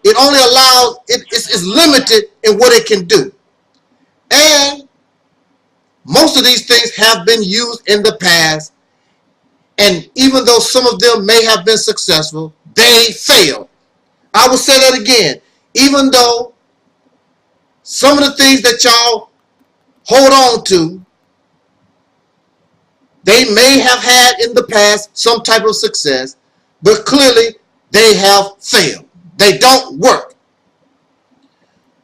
It only allows, it's limited in what it can do. And most of these things have been used in the past, and even though some of them may have been successful, they failed. I will say that again. Even though some of the things that y'all hold on to, they may have had in the past some type of success, but clearly they have failed. They don't work.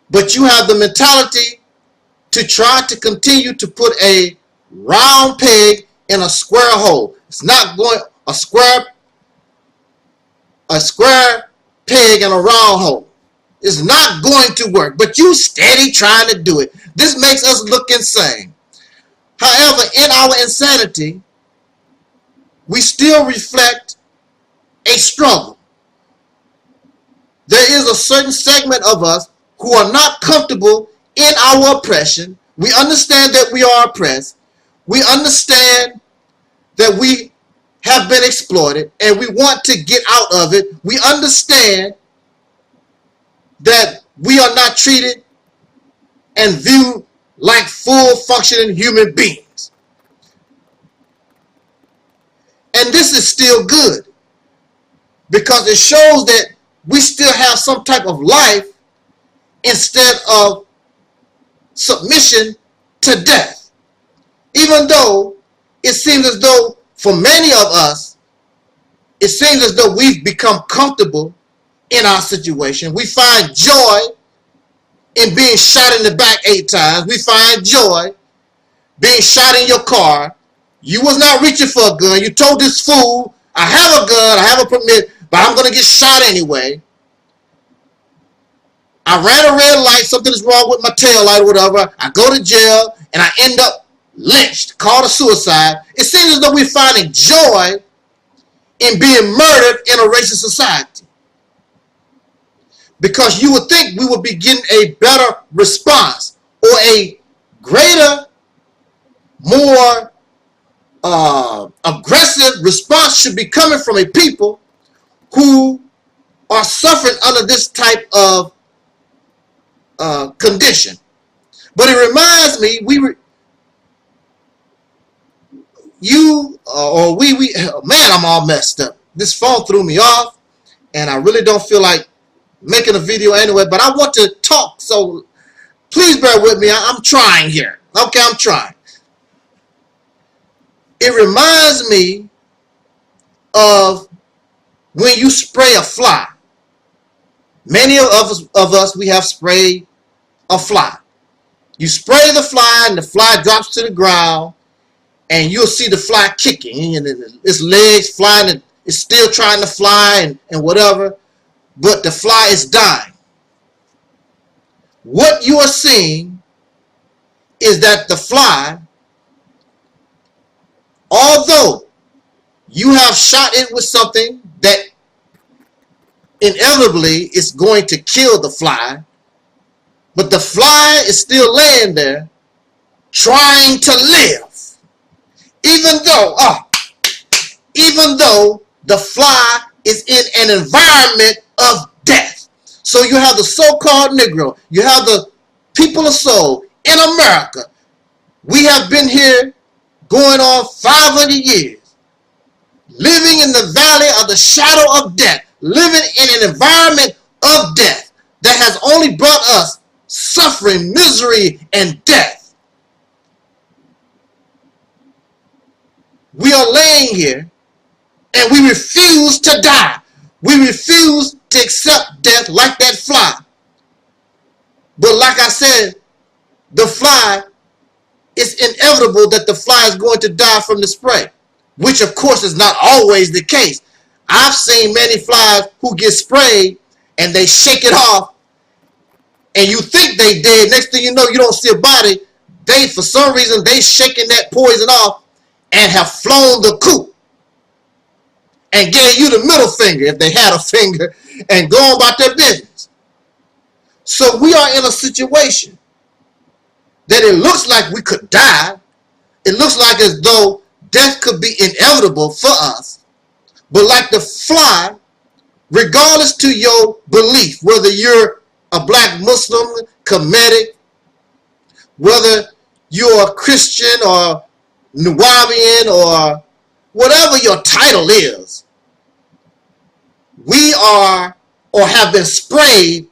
But you have the mentality to try to continue to put a round peg in a square hole. It's not going, a square peg in a round hole. It's not going to work, but you steady trying to do it. This makes us look insane. However, in our insanity, we still reflect a struggle. There is a certain segment of us who are not comfortable in our oppression. We understand that we are oppressed. We understand that we have been exploited and we want to get out of it. We understand that we are not treated and viewed like full functioning human beings. And this is still good because it shows that we still have some type of life instead of submission to death. Even though it seems as though for many of us, it seems as though we've become comfortable in our situation. We find joy in being shot in the back 8 times. We find joy being shot in your car. You was not reaching for a gun. You told this fool, I have a gun, I have a permit, but I'm going to get shot anyway. I ran a red light, something is wrong with my tail light or whatever. I go to jail and I end up lynched, called a suicide. It seems as though we're finding joy in being murdered in a racist society. Because you would think we would be getting a better response or a greater, more aggressive response should be coming from a people who are suffering under this type of condition. But it reminds me, man, I'm all messed up. This phone threw me off, and I really don't feel like making a video anyway, but I want to talk, so please bear with me. I'm trying here. Okay, I'm trying. It reminds me of when you spray a fly. Many of us, we have sprayed a fly. You spray the fly and the fly drops to the ground and you'll see the fly kicking and its legs flying and it's still trying to fly and whatever, but the fly is dying. What you are seeing is that the fly, although you have shot it with something that inevitably is going to kill the fly, but the fly is still laying there trying to live. Even though the fly is in an environment of death. So you have the so-called Negro, you have the people of soul in America. We have been here going on 500 years, living in the valley of the shadow of death, living in an environment of death that has only brought us suffering, misery, and death. We are laying here And we refuse to die. We refuse to accept death like that fly. But like I said, the fly, it's inevitable that the fly is going to die from the spray, which of course is not always the case. I've seen many flies who get sprayed and they shake it off and you think they dead. Next thing you know, you don't see a body. They, for some reason, they shaking that poison off and have flown the coop and gave you the middle finger, if they had a finger, and go about their business. So we are in a situation that it looks like we could die. It looks like as though death could be inevitable for us. But like the fly, regardless to your belief, whether you're a black Muslim, Kemetic, whether you're a Christian or Nubian or whatever your title is, we are or have been sprayed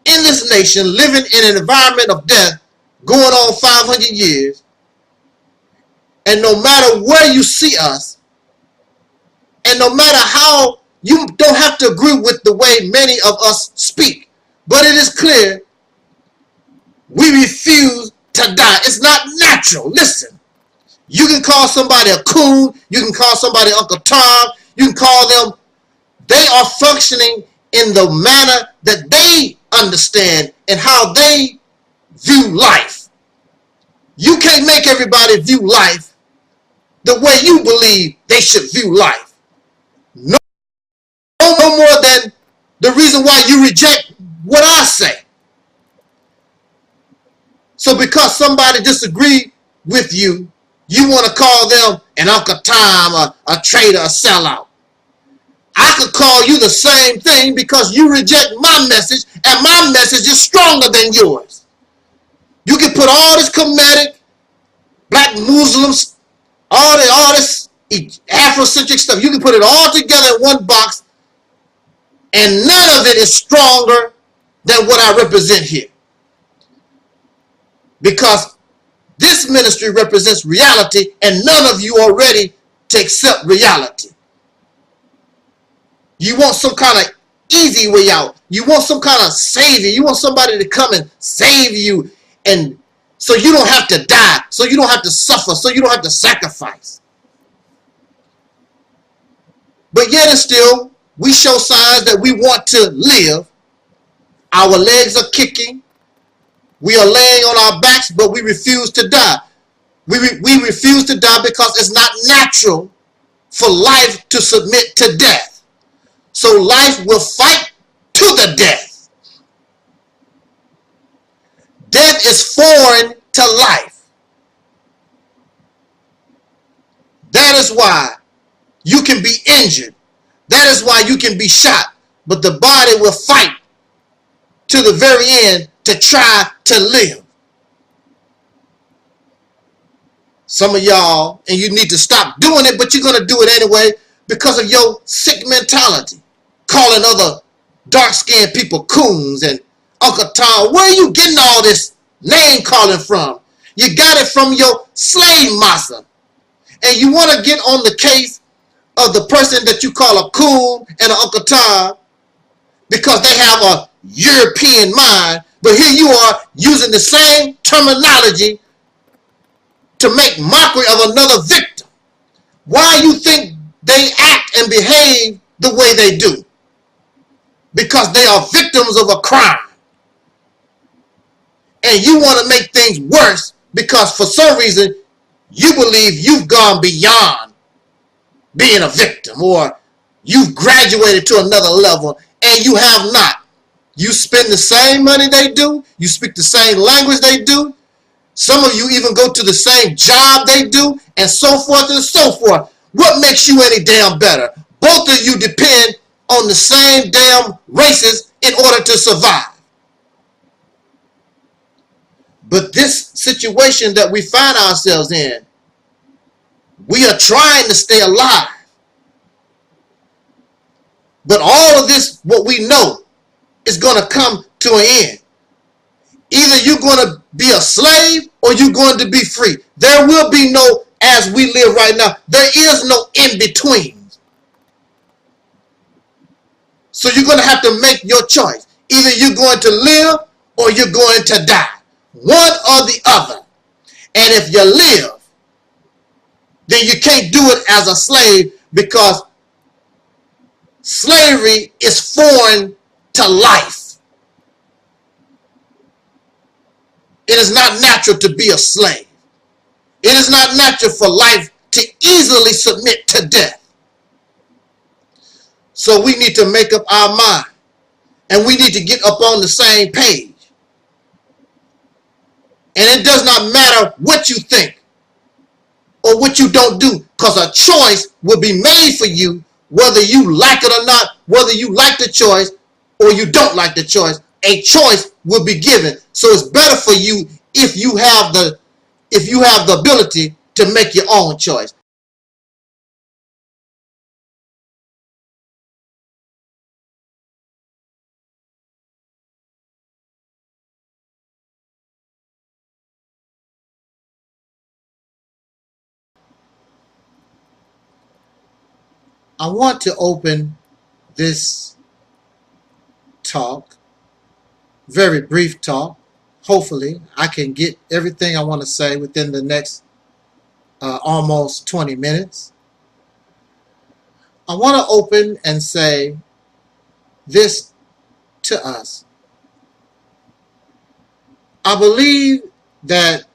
in this nation, living in an environment of death going on 500 years. And no matter where you see us, and no matter how, you don't have to agree with the way many of us speak, but it is clear we refuse to die. It's not natural. Listen, you can call somebody a coon, you can call somebody Uncle Tom, you can call them, they are functioning in the manner that they understand and how they view life. You can't make everybody view life the way you believe they should view life. No more than the reason why you reject what I say. So because somebody disagreed with you, you want to call them an Uncle Tom, a traitor, a sellout. I could call you the same thing because you reject my message, and my message is stronger than yours. You can put all this Kemetic, black Muslims, all this Afrocentric stuff, you can put it all together in one box, and none of it is stronger than what I represent here. Because this ministry represents reality, and none of you are ready to accept reality. You want some kind of easy way out. You want some kind of savior. You want somebody to come and save you, and so you don't have to die, so you don't have to suffer, so you don't have to sacrifice. But yet and still, we show signs that we want to live. Our legs are kicking. We are laying on our backs, but we refuse to die. We refuse to die because it's not natural for life to submit to death. So life will fight to the death. Death is foreign to life. That is why you can be injured. That is why you can be shot. But the body will fight to the very end to try to live. Some of y'all, and you need to stop doing it, but you're going to do it anyway because of your sick mentality. Calling other dark-skinned people coons and Uncle Tom. Where are you getting all this name calling from? You got it from your slave master. And you want to get on the case of the person that you call a coon and an Uncle Tom because they have a European mind, but here you are using the same terminology to make mockery of another victim. Why you think they act and behave the way they do? Because they are victims of a crime. And you want to make things worse because for some reason you believe you've gone beyond being a victim, or you've graduated to another level, and you have not. You spend the same money they do. You speak the same language they do. Some of you even go to the same job they do, and so forth and so forth. What makes you any damn better? Both of you depend on the same damn races in order to survive. But this situation that we find ourselves in, we are trying to stay alive. But all of this, what we know, is going to come to an end. Either you're going to be a slave or you're going to be free. There will be no, as we live right now, there is no in between. So you're going to have to make your choice. Either you're going to live or you're going to die. One or the other. And if you live, then you can't do it as a slave, because slavery is foreign to life. It is not natural to be a slave. It is not natural for life to easily submit to death. So we need to make up our mind, and we need to get up on the same page. And it does not matter what you think or what you don't do, because a choice will be made for you, whether you like it or not, whether you like the choice or you don't like the choice. A choice will be given. So it's better for you if you have the ability to make your own choice. I want to open this talk, very brief talk. Hopefully I can get everything I want to say within the next almost 20 minutes. I want to open and say this to us. I believe that,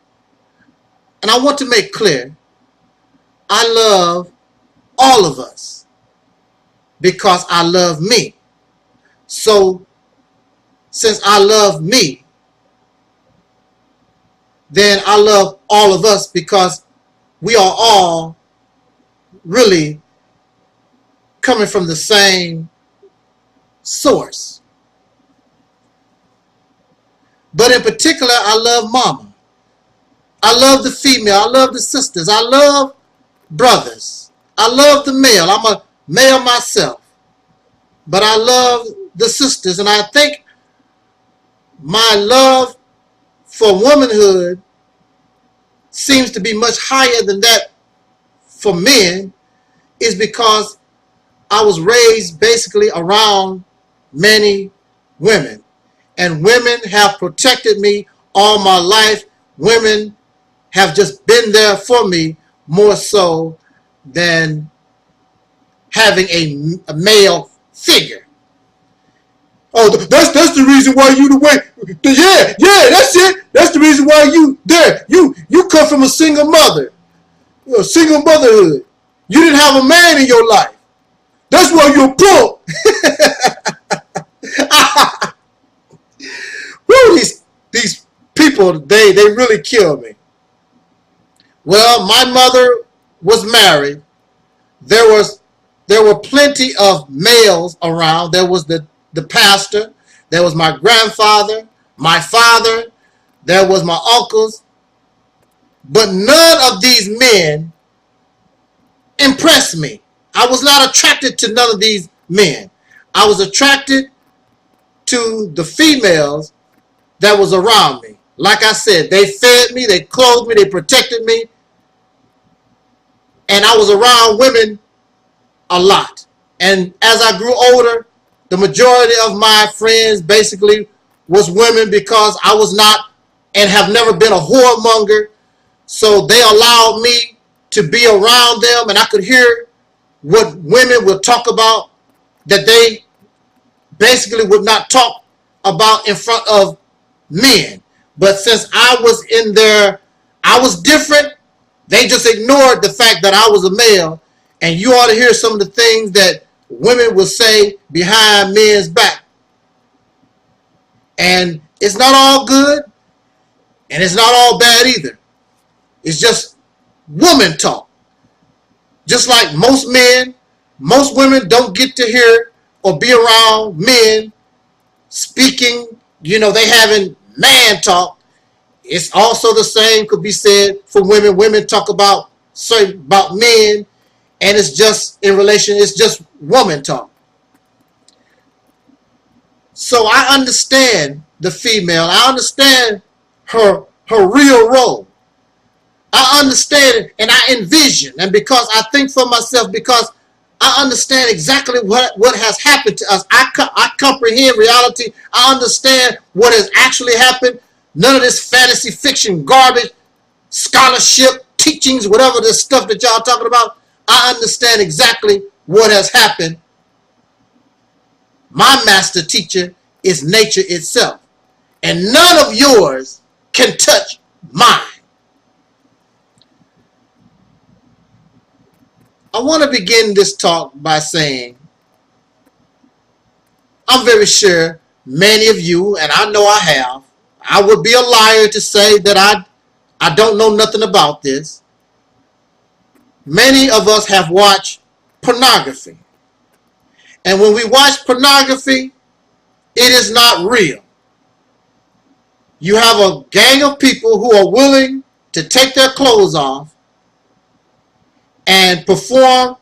and I want to make clear, I love all of us because I love me. So since I love me, then I love all of us, because we are all really coming from the same source. But in particular, I love mama. I love the female. I love the sisters. I love brothers. I love the male. I'm a male myself. But I love the sisters. And I think my love for womanhood seems to be much higher than that for men, is because I was raised basically around many women. And women have protected me all my life. Women have just been there for me more so than having a male figure. Oh, that's the reason why you the way. Yeah, that's it. That's the reason why you there. You come from a single mother, a single motherhood. You didn't have a man in your life. That's why you're poor. Woo, these people, they really kill me. Well, my mother was married. There were plenty of males around. There was the pastor. There was my grandfather, my father. There was my uncles. But none of these men impressed me. I was not attracted to none of these men. I was attracted to the females that was around me. Like I said, they fed me, they clothed me, they protected me. And I was around women a lot. And as I grew older, the majority of my friends basically was women, because I was not and have never been a whoremonger. So they allowed me to be around them, and I could hear what women would talk about that they basically would not talk about in front of men. But since I was in there, I was different. They just ignored the fact that I was a male. And you ought to hear some of the things that women will say behind men's back. And it's not all good, and it's not all bad either. It's just woman talk. Just like most men, most women don't get to hear or be around men speaking, they having man talk. It's also the same could be said for women. Women talk about men, and it's just in relation, it's just woman talk. So I understand the female. I understand her real role. I understand it, and I envision, and because I think for myself, because I understand exactly what has happened to us. I comprehend reality. I understand what has actually happened. None of this fantasy fiction garbage, scholarship, teachings, whatever this stuff that y'all talking about. I understand exactly what has happened. My master teacher is nature itself. And none of yours can touch mine. I want to begin this talk by saying, I'm very sure many of you, and I know I have, I would be a liar to say that I don't know nothing about this. Many of us have watched pornography. And when we watch pornography, it is not real. You have a gang of people who are willing to take their clothes off and perform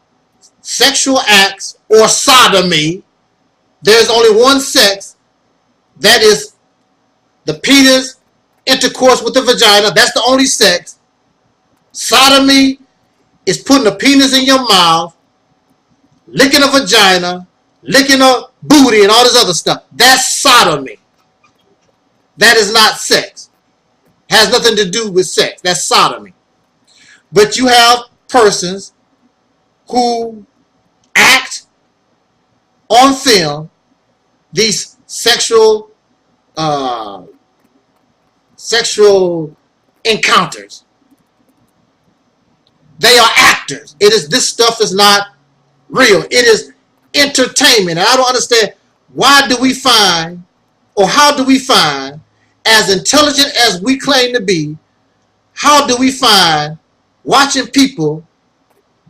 sexual acts or sodomy. There's only one sex, that is the penis, intercourse with the vagina. That's the only sex. Sodomy is putting a penis in your mouth, licking a vagina, licking a booty, and all this other stuff. That's sodomy. That is not sex. Has nothing to do with sex. That's sodomy. But you have persons who act on film these sexual encounters. They are actors. This stuff is not real. It is entertainment. And I don't understand, why do we find, or how do we find, as intelligent as we claim to be, how do we find watching people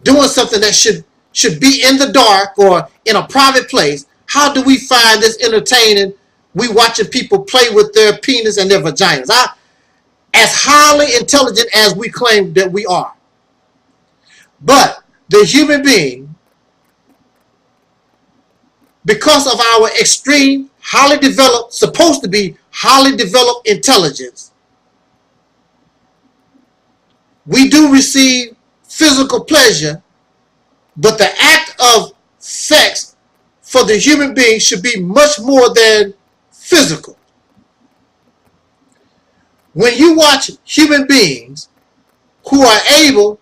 doing something that should be in the dark or in a private place? How do we find this entertaining? We watching people play with their penis and their vaginas. As highly intelligent as we claim that we are. But the human being, because of our extreme, highly developed, supposed to be highly developed intelligence, we do receive physical pleasure, but the act of sex for the human being should be much more than physical. When you watch human beings who are able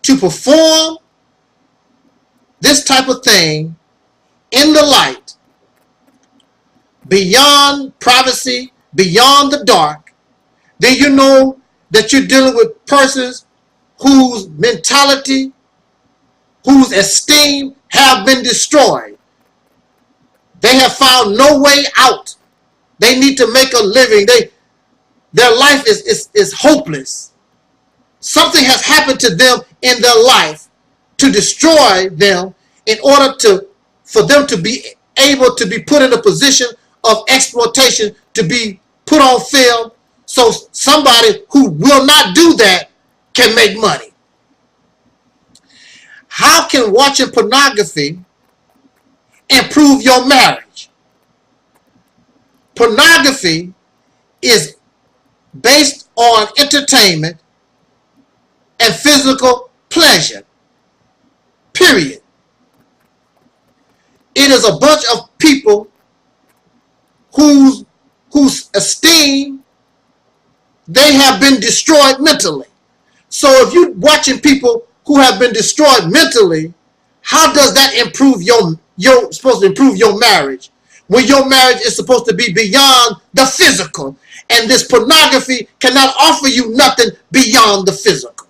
to perform this type of thing in the light, beyond privacy, beyond the dark, then you know that you're dealing with persons whose mentality, whose esteem have been destroyed. They have found no way out. They need to make a living. Their life is hopeless. Something has happened to them in their life to destroy them in order for them to be able to be put in a position of exploitation, to be put on film, so somebody who will not do that can make money. How can watching pornography improve your marriage? Pornography is based on entertainment and physical pleasure. Period. It is a bunch of people whose esteem, they have been destroyed mentally. So if you're watching people who have been destroyed mentally, how does that improve supposed to improve your marriage, when your marriage is supposed to be beyond the physical, and this pornography cannot offer you nothing beyond the physical,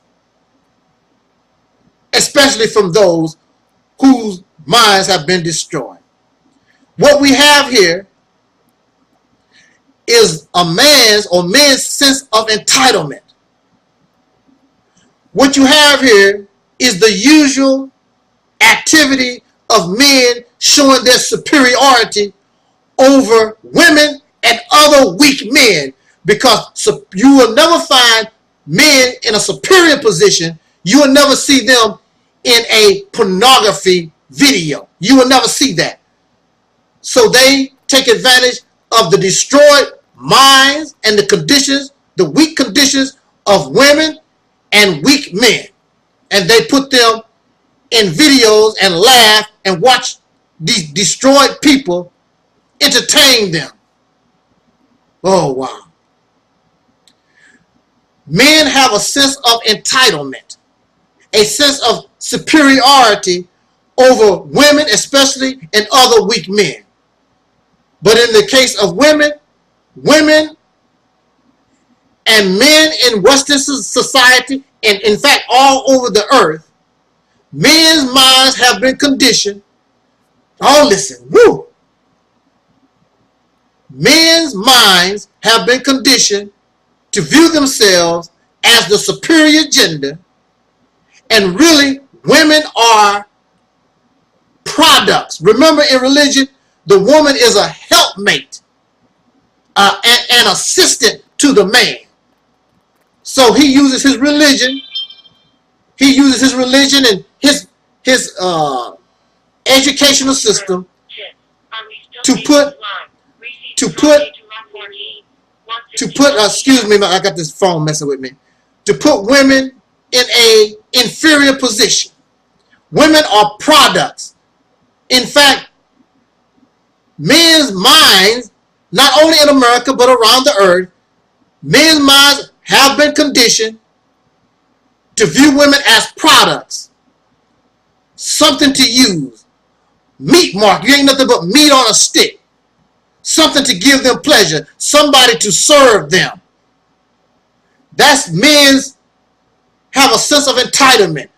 especially from those whose minds have been destroyed. What we have here is a men's sense of entitlement. What you have here is the usual activity of men showing their superiority over women and other weak men, because you will never find men in a superior position. You will never see them in a pornography video. You will never see that. So they take advantage of the destroyed minds and the conditions, the weak conditions of women and weak men, and they put them in videos and laugh and watch these destroyed people, entertain them. Oh, wow. Men have a sense of entitlement, a sense of superiority over women, especially and other weak men. But in the case of women and men in Western society, and in fact all over the earth, men's minds have been conditioned. Oh, listen, woo! Men's minds have been conditioned to view themselves as the superior gender, and really women are products. Remember, in religion, the woman is a helpmate, an assistant to the man. So he uses his religion. He uses his religion and his educational system to put. Excuse me, I got this phone messing with me. To put women in a inferior position. Women are products. In fact, men's minds, not only in America but around the earth, men's minds have been conditioned to view women as products, something to use. Meat mark, you ain't nothing but meat on a stick. Something to give them pleasure, somebody to serve them. That's men's have a sense of entitlement.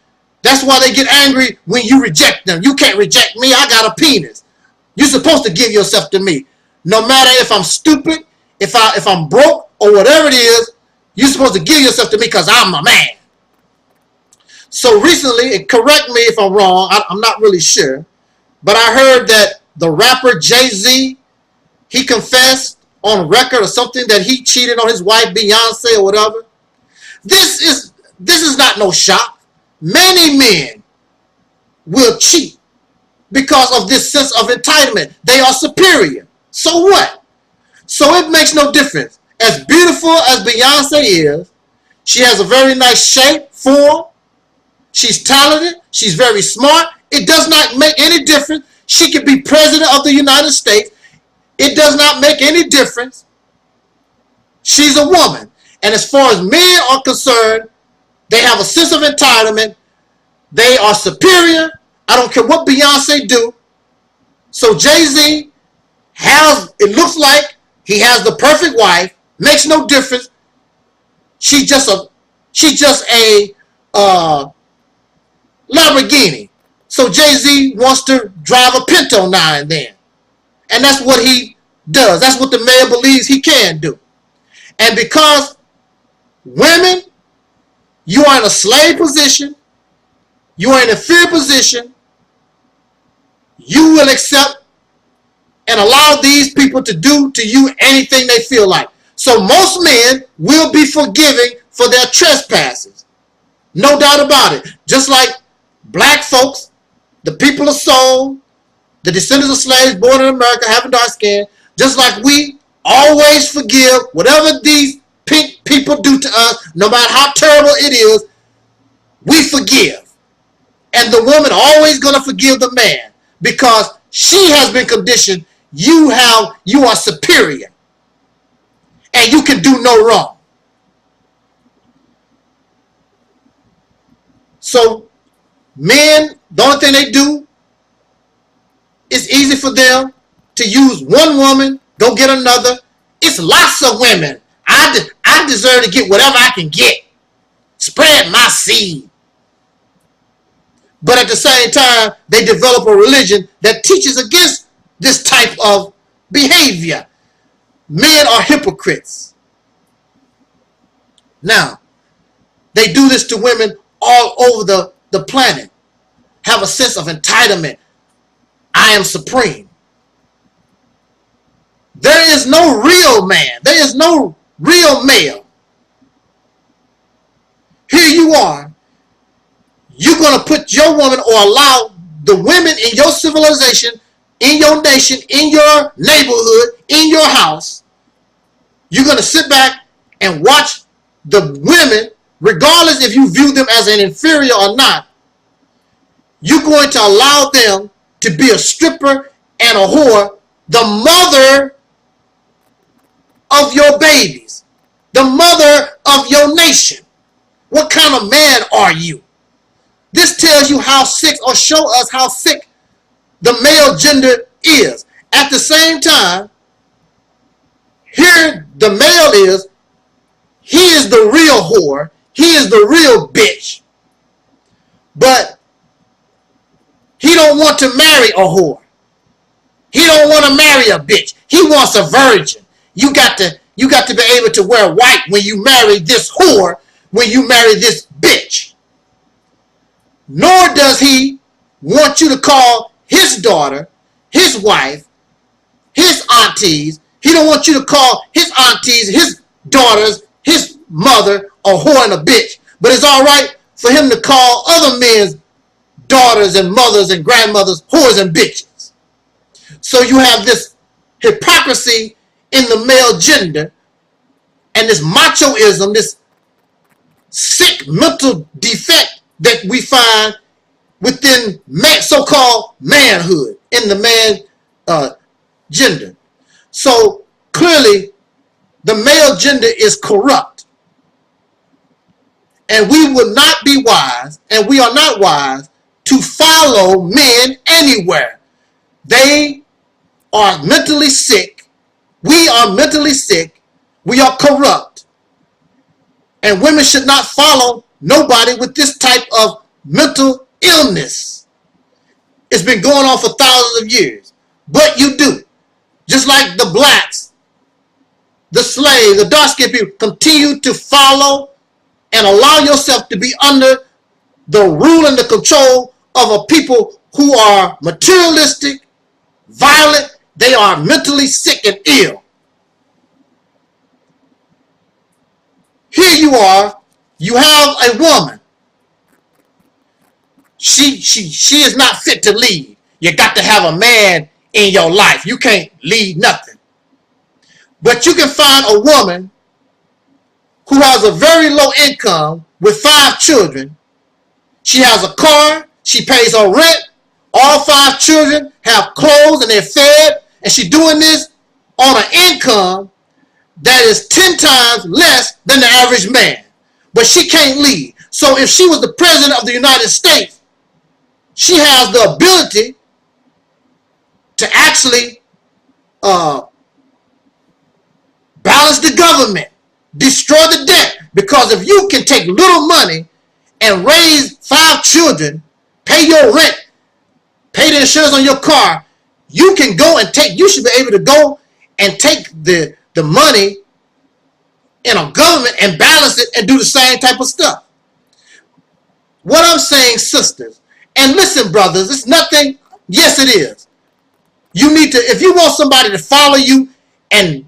That's why they get angry when you reject them. You can't reject me, I got a penis. You're supposed to give yourself to me. No matter if I'm stupid, if I'm broke, or whatever it is, you're supposed to give yourself to me because I'm a man. So recently, and correct me if I'm wrong, I'm not really sure, but I heard that the rapper Jay-Z, he confessed on record or something that he cheated on his wife Beyonce or whatever. This is not no shock. Many men will cheat because of this sense of entitlement. They are superior. So what? So it makes no difference. As beautiful as Beyonce is, she has a very nice shape, form. She's talented. She's very smart. It does not make any difference. She could be president of the United States. It does not make any difference. She's a woman. And as far as men are concerned, they have a sense of entitlement. They are superior. I don't care what Beyonce do. So Jay-Z has, it looks like he has the perfect wife. Makes no difference. She's just a Lamborghini. So Jay-Z wants to drive a Pinto now and then. And that's what he does. That's what the male believes he can do. And because women, you are in a slave position, you are in a inferior position, you will accept and allow these people to do to you anything they feel like. So most men will be forgiving for their trespasses. No doubt about it. Just like black folks, the people of soul, the descendants of slaves born in America, having dark skin, just like we always forgive whatever these pink people do to us, no matter how terrible it is, we forgive. And the woman always going to forgive the man because she has been conditioned. You are superior and you can do no wrong. So men, the only thing they do, it's easy for them to use one woman, go get another. It's lots of women. I deserve to get whatever I can get. Spread my seed. But at the same time, they develop a religion that teaches against this type of behavior. Men are hypocrites. Now, they do this to women all over the planet. Have a sense of entitlement. I am supreme. There is no real man. There is no real male. Here you are. You're going to put your woman or allow the women in your civilization, in your nation, in your neighborhood, in your house. You're going to sit back and watch the women, regardless if you view them as an inferior or not. you're going to allow them to be a stripper and a whore, the mother of your babies, the mother of your nation. What kind of man are you? This tells you how sick, or show us how sick the male gender is. At the same time, here the male is, he is the real whore, he is the real bitch, but he don't want to marry a whore. He don't want to marry a bitch. He wants a virgin. You got to be able to wear white when you marry this whore, when you marry this bitch. Nor does he want you to call his daughter, his wife, his aunties. He don't want you to call his aunties, his daughters, his mother a whore and a bitch. But it's all right for him to call other men's daughters and mothers and grandmothers whores and bitches. So you have this hypocrisy in the male gender and this machoism, this sick mental defect that we find within so-called manhood in the man gender. So clearly the male gender is corrupt, and we would not be wise, and we are not wise to follow men anywhere. They are mentally sick. We are mentally sick. We are corrupt. And women should not follow nobody with this type of mental illness. It's been going on for thousands of years. But you do. Just like the blacks, the slaves, the dark-skinned people, continue to follow and allow yourself to be under the rule and the control of a people who are materialistic, violent. They are mentally sick and ill. Here you are, you have a woman. She is not fit to lead. You got to have a man in your life. You can't lead nothing. But you can find a woman who has a very low income with 5 children. She has a car, she pays her rent, all 5 children have clothes and they're fed, and she's doing this on an income that is 10 times less than the average man. But she can't lead. So if she was the president of the United States, she has the ability to actually balance the government, destroy the debt. Because if you can take little money and raise 5 children, pay your rent, pay the insurance on your car, you can go and take, you should be able to go and take the money in a government and balance it and do the same type of stuff. What I'm saying, sisters, and listen, brothers, it's nothing, yes it is. You need to, if you want somebody to follow you and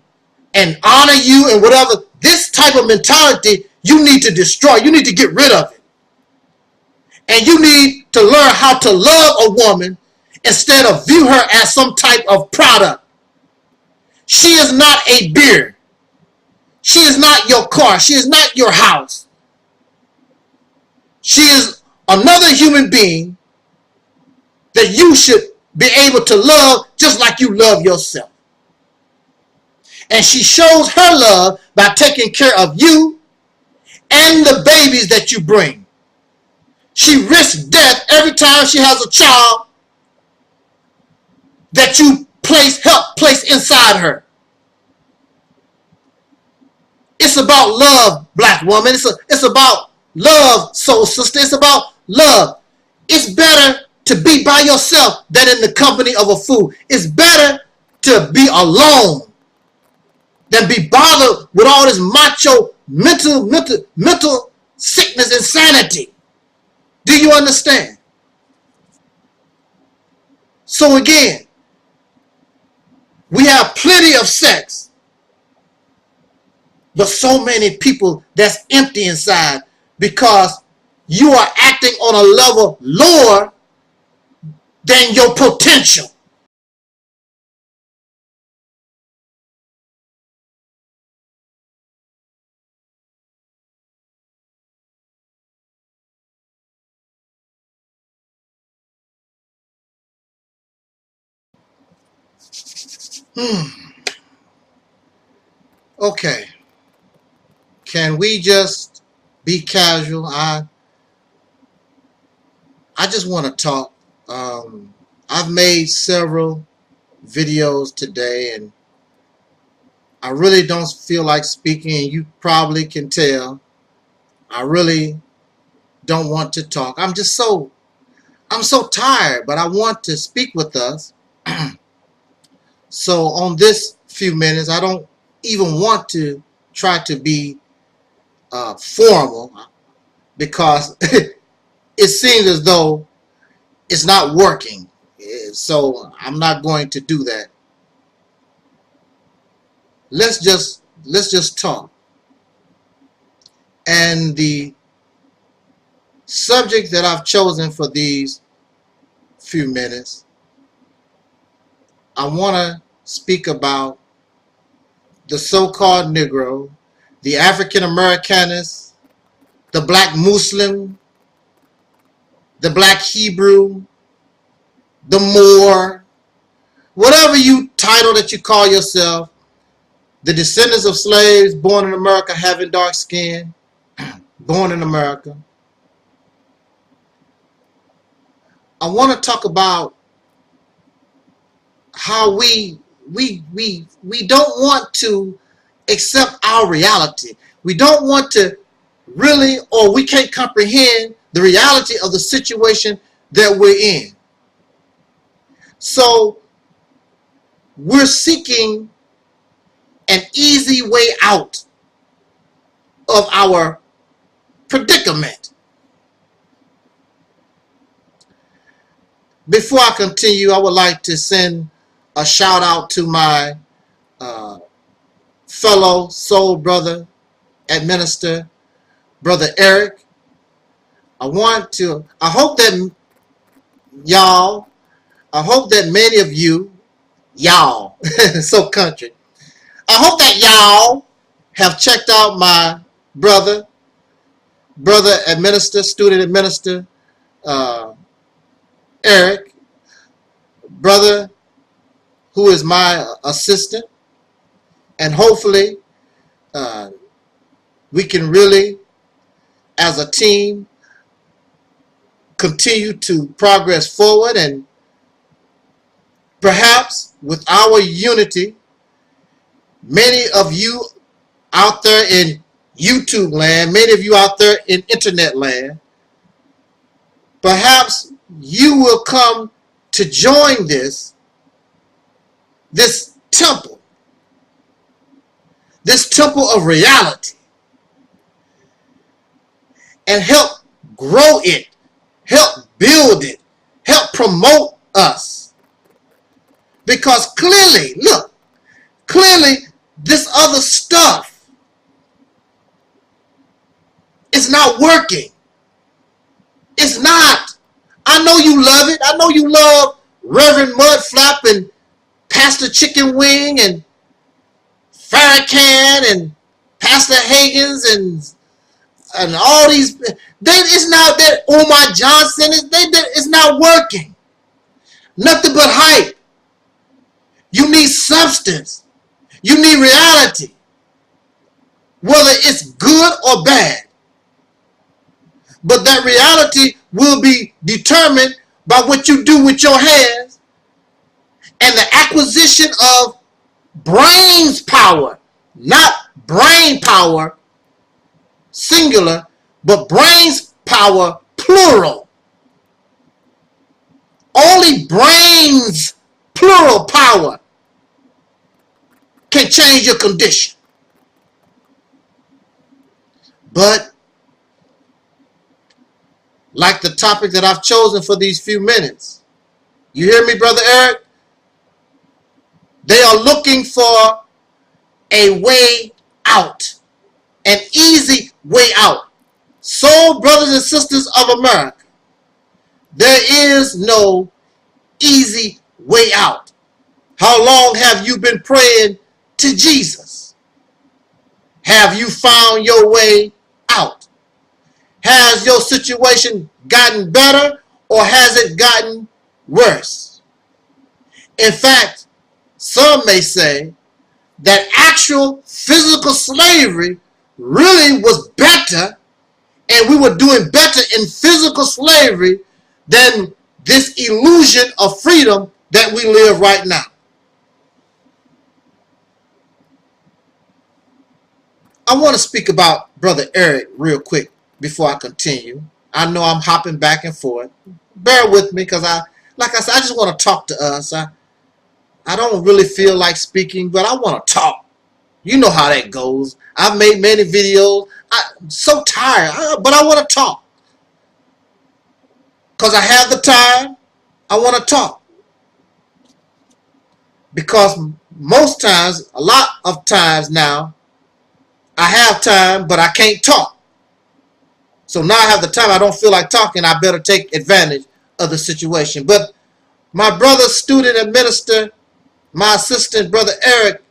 honor you and whatever, this type of mentality you need to destroy. You need to get rid of it. And you need to learn how to love a woman instead of view her as some type of product. She is not a beer. She is not your car. She is not your house. She is another human being that you should be able to love just like you love yourself. And she shows her love by taking care of you and the babies that you bring. She risks death every time she has a child that you help place inside her. It's about love, black woman. It's about love, soul sister. It's about love. It's better to be by yourself than in the company of a fool. It's better to be alone than be bothered with all this macho mental sickness, insanity. Do you understand? So again, we have plenty of sex, but so many people that's empty inside because you are acting on a level lower than your potential. Okay. Can we just be casual? I just want to talk. I've made several videos today, and I really don't feel like speaking, and you probably can tell. I really don't want to talk. I'm so tired, but I want to speak with us. So on this few minutes, I don't even want to try to be formal, because it seems as though it's not working. So I'm not going to do that. Let's just talk. And the subject that I've chosen for these few minutes, I want to speak about the so-called Negro, the African Americanist, the Black Muslim, the Black Hebrew, the Moor, whatever you title that you call yourself, the descendants of slaves born in America having dark skin, born in America. I want to talk about how we don't want to accept our reality. We don't want to really, or we can't comprehend the reality of the situation that we're in. So we're seeking an easy way out of our predicament. Before I continue, I would like to send a shout out to my fellow soul brother, AdMinister, Brother Eric. I hope that many of y'all, so country, I hope that y'all have checked out my brother AdMinister, student AdMinister, Eric, brother who is my assistant, and hopefully we can really, as a team, continue to progress forward, and perhaps with our unity, many of you out there in YouTube land, many of you out there in internet land, perhaps you will come to join this temple of reality, and help grow it, help build it, help promote us. Because clearly this other stuff is not working. It's not. I know you love it. I know you love Reverend Mudflap and Pastor Chicken Wing and Farrakhan and Pastor Hagens and all these. It's not that Omar Johnson. It's not working. Nothing but hype. You need substance. You need reality. Whether it's good or bad. But that reality will be determined by what you do with your hands and the acquisition of brains power. Not brain power, singular, but brains power, plural. Only brains, plural power, can change your condition. But like the topic that I've chosen for these few minutes, you hear me, Brother Eric? They are looking for a way out, an easy way out. So, brothers and sisters of America, there is no easy way out. How long have you been praying to Jesus? Have you found your way out? Has your situation gotten better, or has it gotten worse? In fact, some may say that actual physical slavery really was better, and we were doing better in physical slavery than this illusion of freedom that we live right now. I want to speak about Brother Eric real quick before I continue. I know I'm hopping back and forth. Bear with me, because like I said, I just want to talk to us. I don't really feel like speaking, but I want to talk. You know how that goes. I've made many videos. I'm so tired, but I want to talk. Because I have the time, I want to talk. Because most times, a lot of times now, I have time, but I can't talk. So now I have the time, I don't feel like talking, I better take advantage of the situation. But my brother, student, and minister, my assistant, Brother Eric,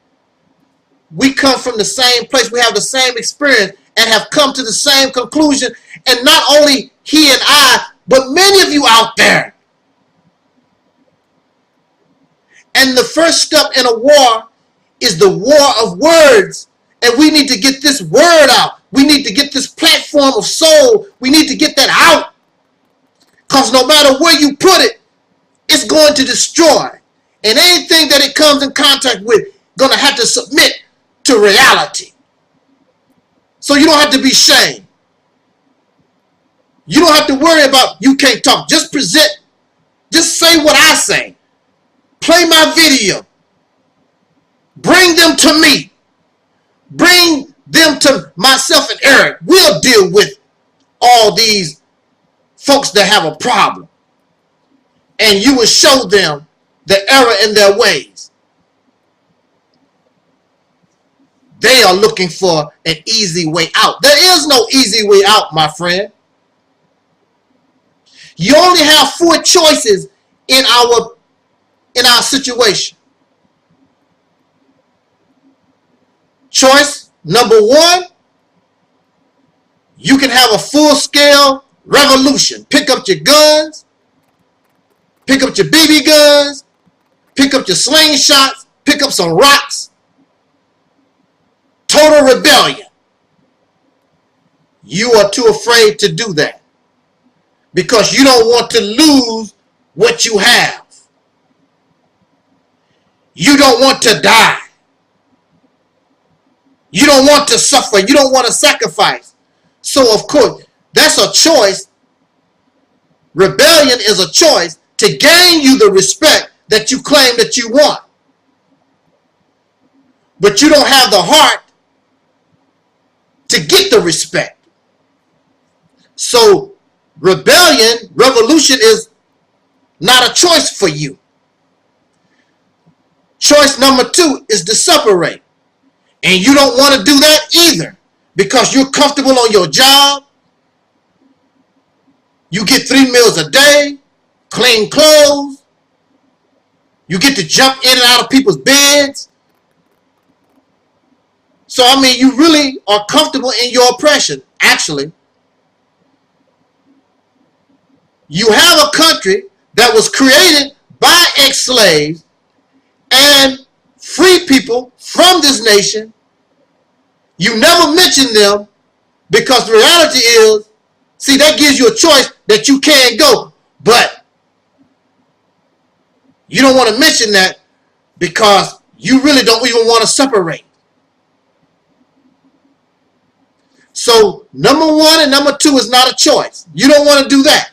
we come from the same place, we have the same experience, and have come to the same conclusion. And not only he and I, but many of you out there. And the first step in a war is the war of words. And we need to get this word out. We need to get this platform of soul. We need to get that out. Because no matter where you put it, it's going to destroy. And anything that it comes in contact with, going to have to submit to reality. So you don't have to be ashamed. You don't have to worry about you can't talk. Just present. Just say what I say. Play my video. Bring them to me. Bring them to myself and Eric. We'll deal with all these folks that have a problem. And you will show them the error in their ways. They are looking for an easy way out. There is no easy way out, my friend. You only have 4 choices in our situation. Choice number 1, you can have a full-scale revolution. Pick up your guns, pick up your BB guns, pick up your slingshots, pick up some rocks. Total rebellion. You are too afraid to do that because you don't want to lose what you have. You don't want to die. You don't want to suffer. You don't want to sacrifice. So, of course, that's a choice. Rebellion is a choice to gain you the respect that you claim that you want. But you don't have the heart to get the respect. So, revolution is not a choice for you. Choice number 2 is to separate. And you don't want to do that either because you're comfortable on your job. You get 3 meals a day, clean clothes. You get to jump in and out of people's beds. So, I mean, you really are comfortable in your oppression. Actually, you have a country that was created by ex-slaves and free people from this nation. You never mention them because the reality is, see, that gives you a choice that you can't go. But you don't want to mention that because you really don't even want to separate. So number 1 and number 2 is not a choice. You don't want to do that.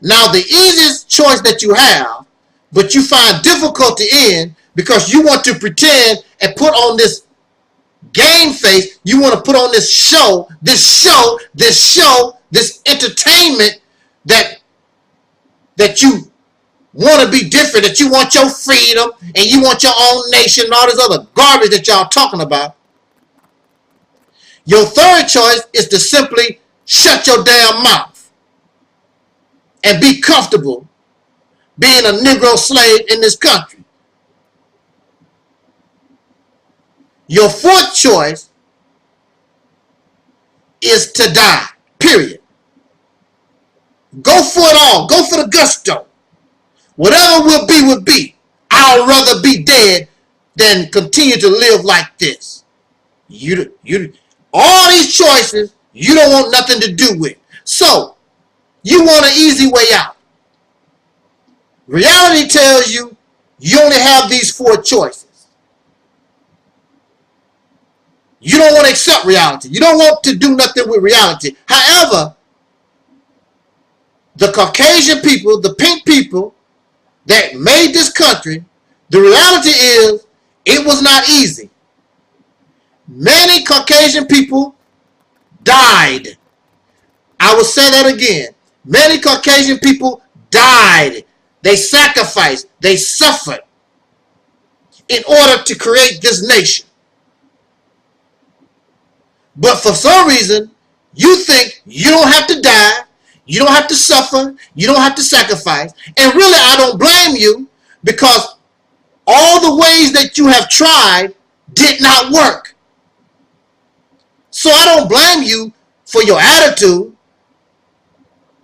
Now the easiest choice that you have, but you find difficulty in because you want to pretend and put on this game face, you want to put on this entertainment that you want to be different, that you want your freedom and you want your own nation and all this other garbage that y'all talking about. Your third choice is to simply shut your damn mouth and be comfortable being a Negro slave in this country. Your fourth choice is to die, period. Go for it all. Go for the gusto. Whatever will be, will be. I I'd rather be dead than continue to live like this. All these choices you don't want nothing to do with. So, you want an easy way out. Reality tells you you only have these 4 choices. You don't want to accept reality. You don't want to do nothing with reality. However, the Caucasian people, the pink people that made this country, the reality is it was not easy. Many Caucasian people died. I will say that again. Many Caucasian people died. They sacrificed. They suffered in order to create this nation. But for some reason, you think you don't have to die, you don't have to suffer, you don't have to sacrifice. And really, I don't blame you, because all the ways that you have tried did not work. So I don't blame you for your attitude,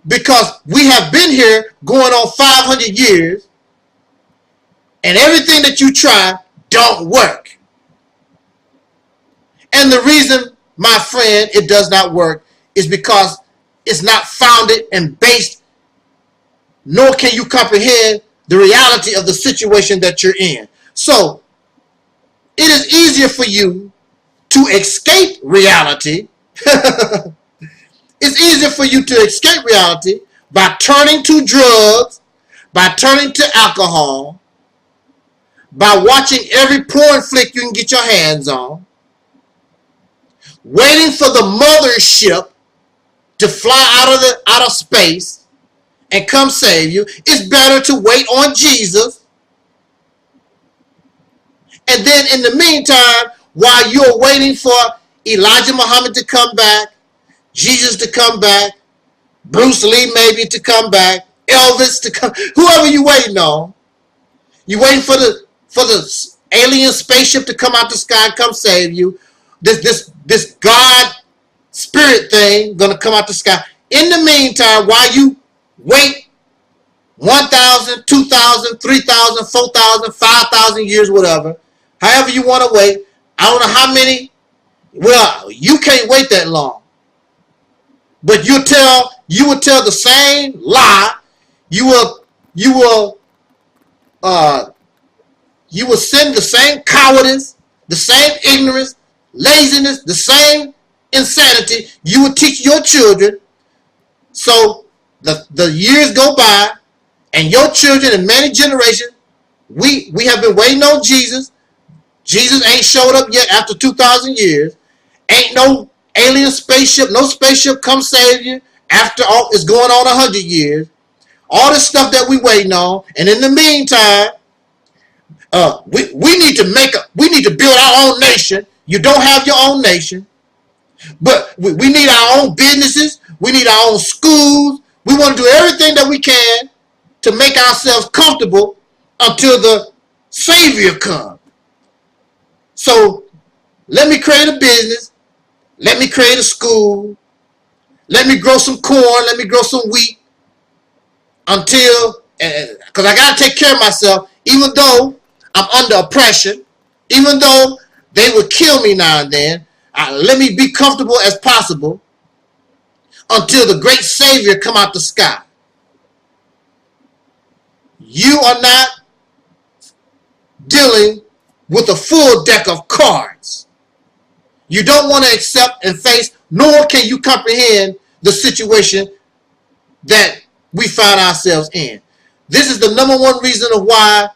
because we have been here going on 500 years, and everything that you try don't work. And the reason, my friend, it does not work is because it's not founded and based, nor can you comprehend the reality of the situation that you're in. So, it is easier for you to escape reality. It's easier for you to escape reality by turning to drugs, by turning to alcohol, by watching every porn flick you can get your hands on, waiting for the mothership to fly out of space and come save you. It's better to wait on Jesus. And then in the meantime, while you're waiting for Elijah Muhammad to come back, Jesus to come back, Bruce Lee maybe to come back, Elvis to come, whoever you waiting on, you waiting for the alien spaceship to come out the sky and come save you. This God spirit thing gonna come out the sky. In the meantime, while you wait 1,000, 2,000, 3,000, 4,000, 5,000 years, whatever, however you want to wait. I don't know how many. Well, you can't wait that long. But you will tell the same lie. You will send the same cowardice, the same ignorance, laziness, the same insanity. You will teach your children. So the years go by, and your children and many generations, we have been waiting on Jesus. Jesus ain't showed up yet after 2,000 years. Ain't no alien spaceship, no spaceship come save you after all it's going on 100 years. All this stuff that we waiting on, and in the meantime, we need to build our own nation. You don't have your own nation, but we need our own businesses. We need our own schools. We want to do everything that we can to make ourselves comfortable until the Savior comes. So let me create a business. Let me create a school. Let me grow some corn. Let me grow some wheat until, because I got to take care of myself, even though I'm under oppression, even though they would kill me now and then. Let me be comfortable as possible until the great Savior come out the sky. You are not dealing with a full deck of cards. You don't want to accept and face, nor can you comprehend the situation that we find ourselves in. This is the #1 reason of why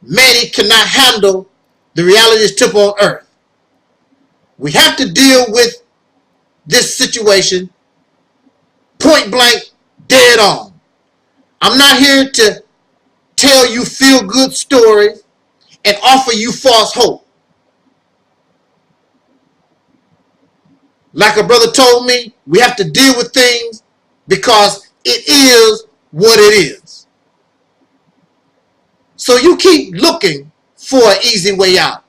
many cannot handle the realities tip on earth. We have to deal with this situation point blank, dead on. I'm not here to tell you feel good stories and offer you false hope. Like a brother told me, we have to deal with things because it is what it is. So you keep looking for an easy way out.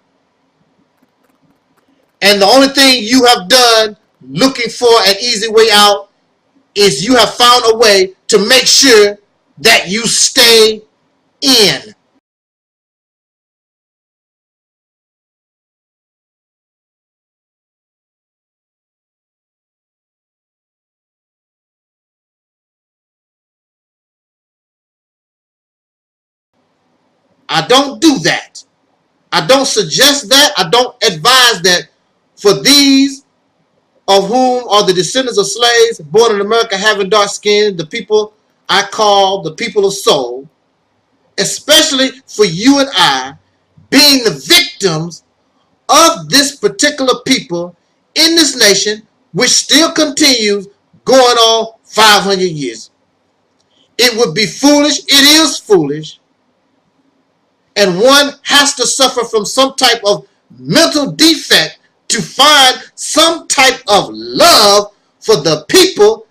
And the only thing you have done looking for an easy way out is you have found a way to make sure that you stay in. I don't do that. I don't suggest that. I don't advise that for these of whom are the descendants of slaves born in America having dark skin, the people I call the people of soul, especially for you and I being the victims of this particular people in this nation, which still continues going on 500 years. It would be foolish. It is foolish. And one has to suffer from some type of mental defect to find some type of love for the people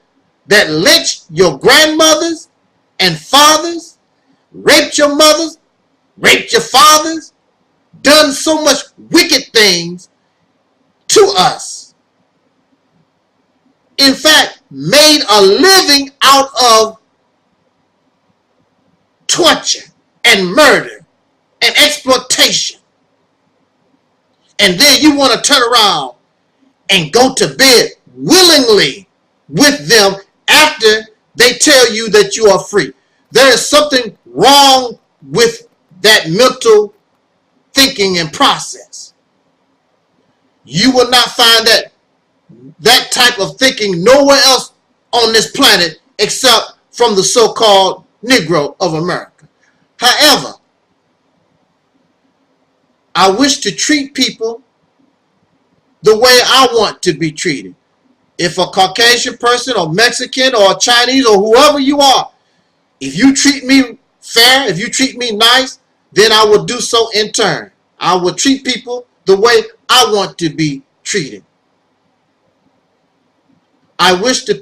that lynched your grandmothers and fathers, raped your mothers, raped your fathers, done so much wicked things to us. In fact, made a living out of torture and murder and exploitation. And then you want to turn around and go to bed willingly with them after they tell you that you are free. There is something wrong with that mental thinking and process. You will not find that type of thinking nowhere else on this planet except from the so-called Negro of America. However, I wish to treat people the way I want to be treated. If a Caucasian person or Mexican or Chinese or whoever you are, if you treat me fair, if you treat me nice, then I will do so in turn. I will treat people the way I want to be treated. I wish to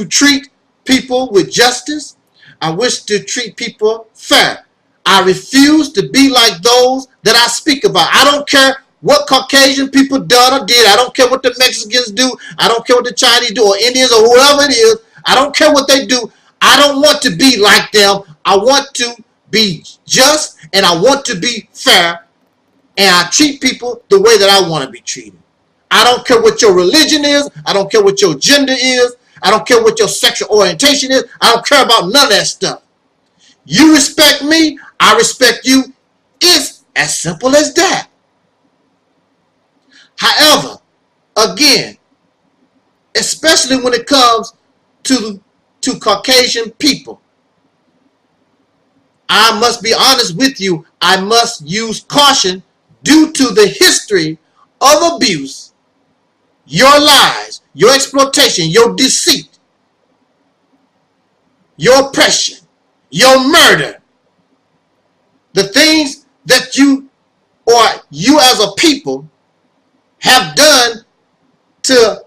treat people with justice. I wish to treat people fair. I refuse to be like those that I speak about. I don't care what Caucasian people done or did. I don't care what the Mexicans do. I don't care what the Chinese do or Indians or whoever it is. I don't care what they do. I don't want to be like them. I want to be just and I want to be fair. And I treat people the way that I want to be treated. I don't care what your religion is. I don't care what your gender is. I don't care what your sexual orientation is. I don't care about none of that stuff. You respect me, I respect you. It's as simple as that. However, again, especially when it comes to Caucasian people, I must be honest with you. I must use caution due to the history of abuse, your lies, your exploitation, your deceit, your oppression, your murder, the things that you or you as a people have done to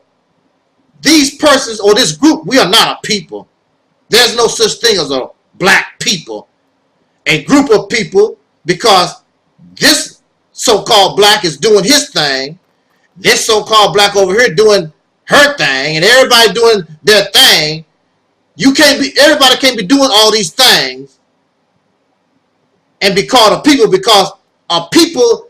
these persons or this group. We are not a people. There's no such thing as a black people, a group of people, because this so-called black is doing his thing, this so-called black over here doing her thing, and everybody doing their thing. Everybody can't be doing all these things and be called a people, because a people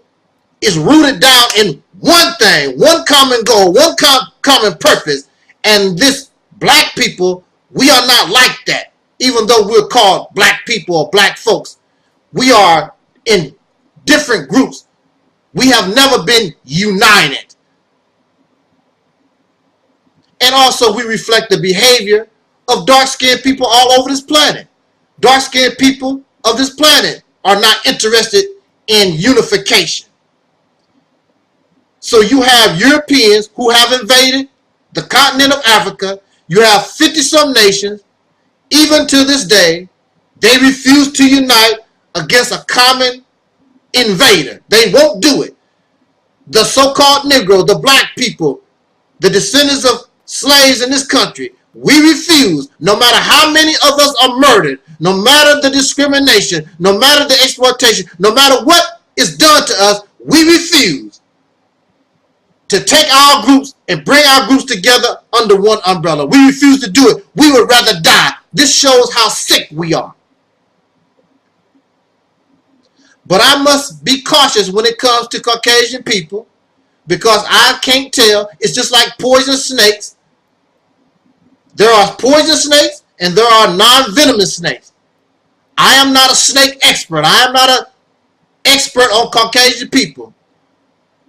is rooted down in one thing, one common goal, one common purpose. And this black people, we are not like that. Even though we're called black people or black folks, we are in different groups. We have never been united. And also we reflect the behavior of dark-skinned people all over this planet. Dark-skinned people of this planet are not interested in unification. So you have Europeans who have invaded the continent of Africa. You have 50-some nations. Even to this day, they refuse to unite against a common invader. They won't do it. The so-called Negro, the black people, the descendants of slaves in this country, we refuse, no matter how many of us are murdered, no matter the discrimination, no matter the exploitation, no matter what is done to us, we refuse to take our groups and bring our groups together under one umbrella. We refuse to do it. We would rather die. This shows how sick we are. But I must be cautious when it comes to Caucasian people, because I can't tell. It's just like poisonous snakes. There are poisonous snakes and there are non-venomous snakes. I am not a snake expert. I am not an expert on Caucasian people.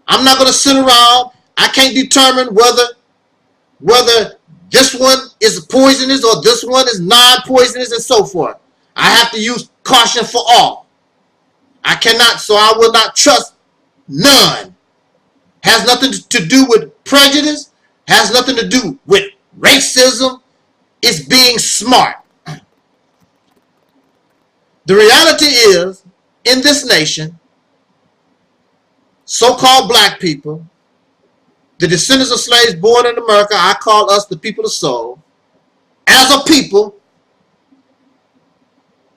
I'm not going to sit around. I can't determine whether this one is poisonous or this one is non-poisonous and so forth. I have to use caution for all. I cannot, so I will not trust none. Has nothing to do with prejudice. Has nothing to do with racism. It's being smart. The reality is, in this nation, so-called black people, the descendants of slaves born in America, I call us the people of soul. As a people,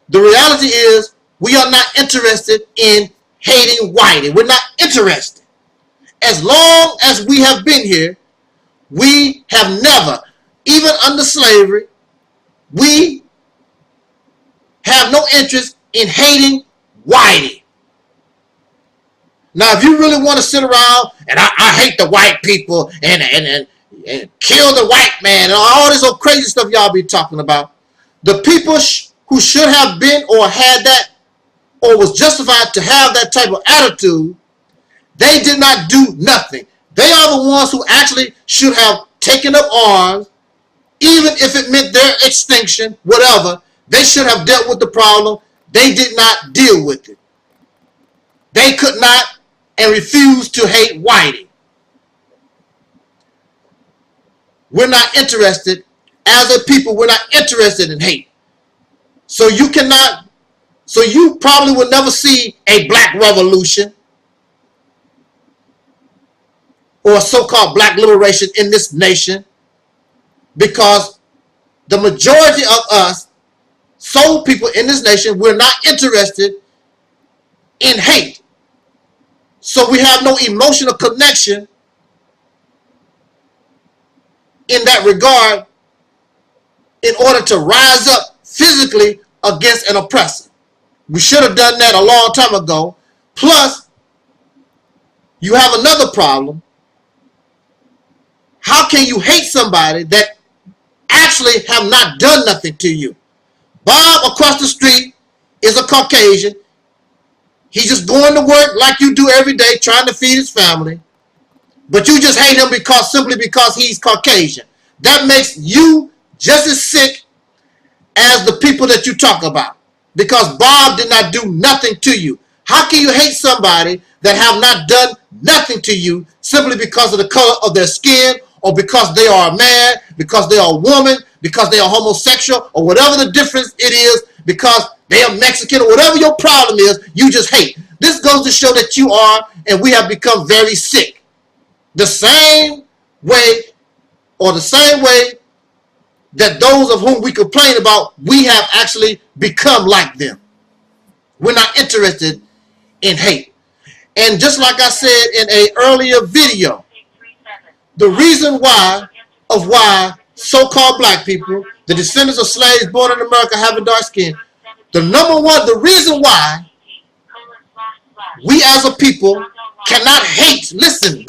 the reality is we are not interested in hating whitey. We're not interested. As long as we have been here, we have never, even under slavery, we have no interest in hating whitey. Now, if you really want to sit around and I hate the white people and kill the white man and all this old crazy stuff y'all be talking about, the people who should have been or had that or was justified to have that type of attitude, they did not do nothing. They are the ones who actually should have taken up arms, even if it meant their extinction, whatever. They should have dealt with the problem. They did not deal with it. They could not and refused to hate whitey. We're not interested, as a people, we're not interested in hate. So you cannot, so you probably will never see a black revolution or so-called black liberation in this nation, because the majority of us, soul people in this nation, we're not interested in hate. So we have no emotional connection in that regard in order to rise up physically against an oppressor. We should have done that a long time ago. Plus, you have another problem. How can you hate somebody that actually have not done nothing to you? Bob across the street is a Caucasian. He's just going to work like you do every day, trying to feed his family. But you just hate him simply because he's Caucasian. That makes you just as sick as the people that you talk about. Because Bob did not do nothing to you. How can you hate somebody that have not done nothing to you simply because of the color of their skin, or because they are a man, because they are a woman, because they are homosexual, or whatever the difference it is, because they are Mexican, or whatever your problem is, you just hate. This goes to show that you are, and we have become very sick. The same way, or the same way that those of whom we complain about, we have actually become like them. We're not interested in hate. And just like I said in an earlier video, the reason why so-called black people, the descendants of slaves born in America, having dark skin, the reason why we as a people cannot hate, listen,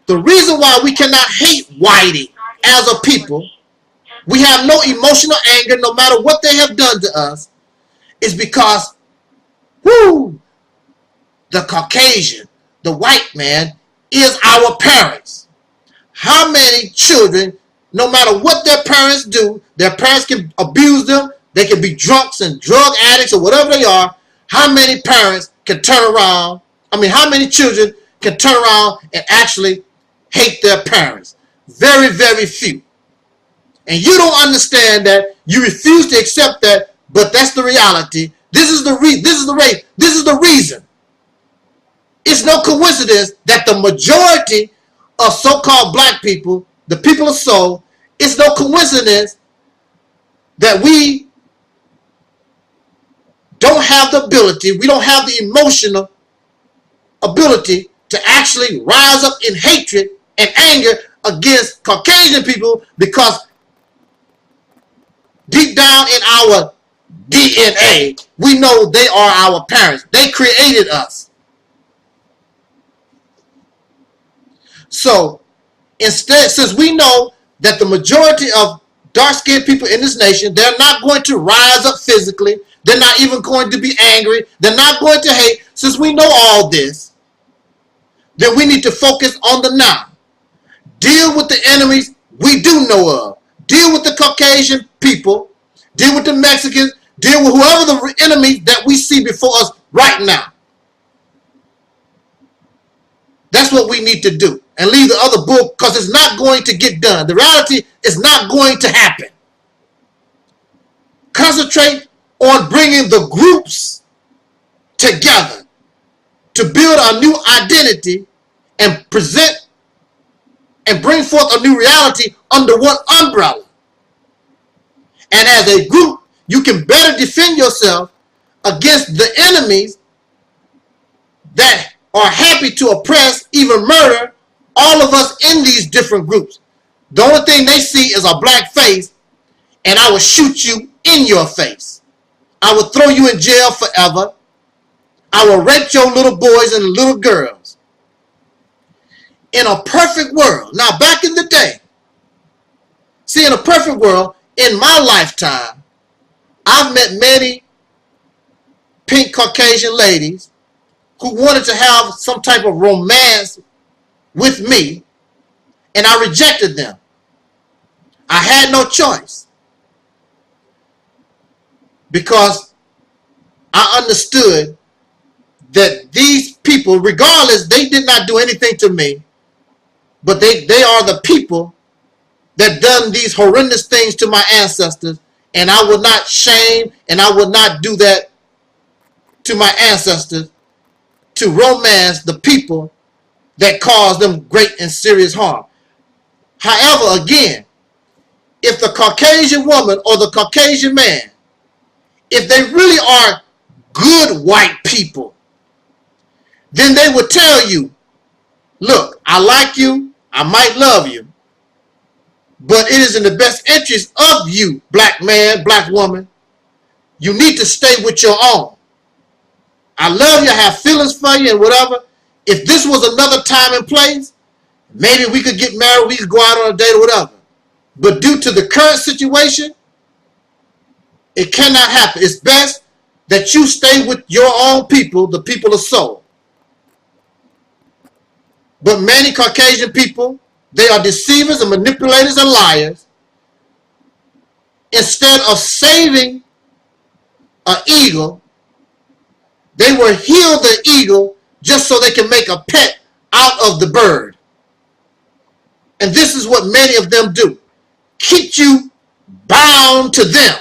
the reason why we cannot hate whitey as a people, we have no emotional anger no matter what they have done to us, is because, the Caucasian, the white man, is our parents. How many children, no matter what their parents do, their parents can abuse them, they can be drunks and drug addicts or whatever they are, how many parents can turn around, how many children can turn around and actually hate their parents? Very, very few. And you don't understand that, you refuse to accept that, but that's the reality. This is the reason. It's no coincidence that the majority of so-called black people, the people of soul, it's no coincidence that we don't have the ability, we don't have the emotional ability to actually rise up in hatred and anger against Caucasian people, because deep down in our DNA, we know they are our parents. They created us. So instead, since we know that the majority of dark-skinned people in this nation, they're not going to rise up physically, They're not even going to be angry. They're not going to hate. Since we know all this, then we need to focus on the now. Deal with the enemies we do know of. Deal with the Caucasian people. Deal with the Mexicans. Deal with whoever the enemy that we see before us right now. That's what we need to do. And leave the other bull, because it's not going to get done. The reality is not going to happen. Concentrate on bringing the groups together to build a new identity and present and bring forth a new reality under one umbrella. And as a group, you can better defend yourself against the enemies that are happy to oppress, even murder all of us in these different groups. The only thing they see is a black face, and I will shoot you in your face. I will throw you in jail forever. I will rape your little boys and little girls. In a perfect world, now back in the day, see, in a perfect world, in my lifetime, I've met many pink Caucasian ladies who wanted to have some type of romance with me, and I rejected them. I had no choice, because I understood that these people, regardless, they did not do anything to me, but they are the people that done these horrendous things to my ancestors, and I would not shame and I would not do that to my ancestors to romance the people that caused them great and serious harm. However, again, if the Caucasian woman or the Caucasian man, if they really are good white people, then they would tell you, look, I like you, I might love you, but it is in the best interest of you, black man, black woman. You need to stay with your own. I love you, I have feelings for you and whatever. If this was another time and place, maybe we could get married, we could go out on a date or whatever. But due to the current situation, it cannot happen. It's best that you stay with your own people, the people of soul. But many Caucasian people, they are deceivers and manipulators and liars. Instead of saving an eagle, they will heal the eagle just so they can make a pet out of the bird. And this is what many of them do. Keep you bound to them.